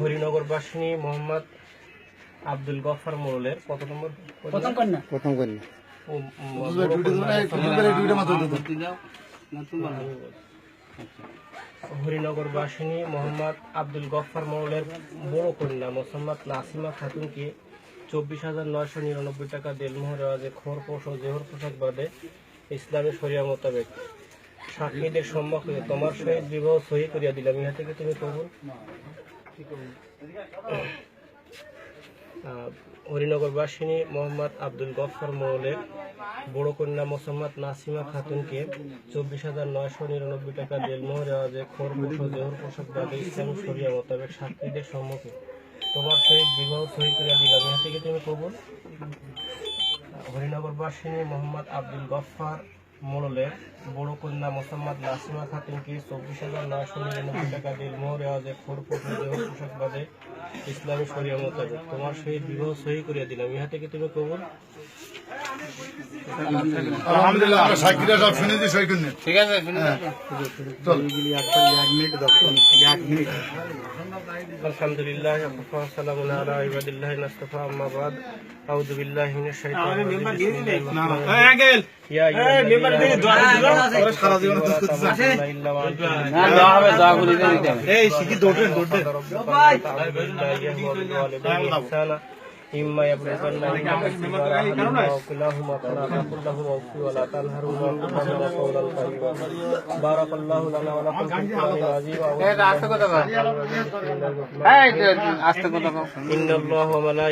হরিনগর বাসিনী মোহাম্মদ আব্দুল গফফার মোড়লের কত নম্বর? প্রথম কন্যা। হরিনগর বাসিনী মোহাম্মদ আব্দুল গফফার মোড়লের বড় কন্যা মোসাম্মদ নাসিমা খাতুনকে 24,999 টাকা দেলমোহর রেওয়াজে খোরপোশ ও জোহর পোশাক বাদে ইসলামী শরিয়া মোতাবেক সাক্ষীদের সম্মুখে তোমার সহিত বিবাহ সহি করিয়া দিলাম, ইহা থেকে তুমি কবুল। হরিনগর বাসিনী মোহাম্মদ আব্দুল গফফার মোড়লের বড় কন্যা মোসাম্মদ নাসিমা খাতুনকে 24,999 টাকা দেলমোহর রেওয়াজে খোরপোশ ও জোহর পোশাক বাদে ইসলামী শরিয়া মোতাবেক সাক্ষীদের সম্মুখে তোমার সহিত বিবাহ সহি করিয়া দিলাম, ইহা থেকে তুমি কবুল। হরিনগর বাসিনী মোহাম্মদ আব্দুল গফফার মোড়লের বড় কন্যা মোসাম্মদ নাসিমা খাতুনকে 24,999 টাকা দেলমোহর রেওয়াজে খোরপোশ ও জোহর পোশাক বাদে ইসলামী শরিয়া মোতাবেক তোমার সহিত বিবাহ সহি করিয়া দিলাম, ইহা থেকে তুমি কবুল। আলহামদুলিল্লাহ, আমরা সাক্ষীরা সব শুনেছি, সই করে নিন। ঠিক আছে, আলহামদুলিল্লাহ সালামুন আলা ইবাদিল্লাহি নাসতাফা আম্মা বাদ আউযু বিল্লাহি মিনাশ শাইতানির রাজিম ইয়া আইয়ুহাল্লাযীনা সারা জীবন দুধ করতে এই শিখি দৌড়ে إما يبلغن عندك الكبر أحدهما أو كلاهما فلا تقل لهما أف ولا تنهرهما وقل لهما قولا كريما. بارك الله لنا ولكم في القرآن العظيم. إن الله وملائكته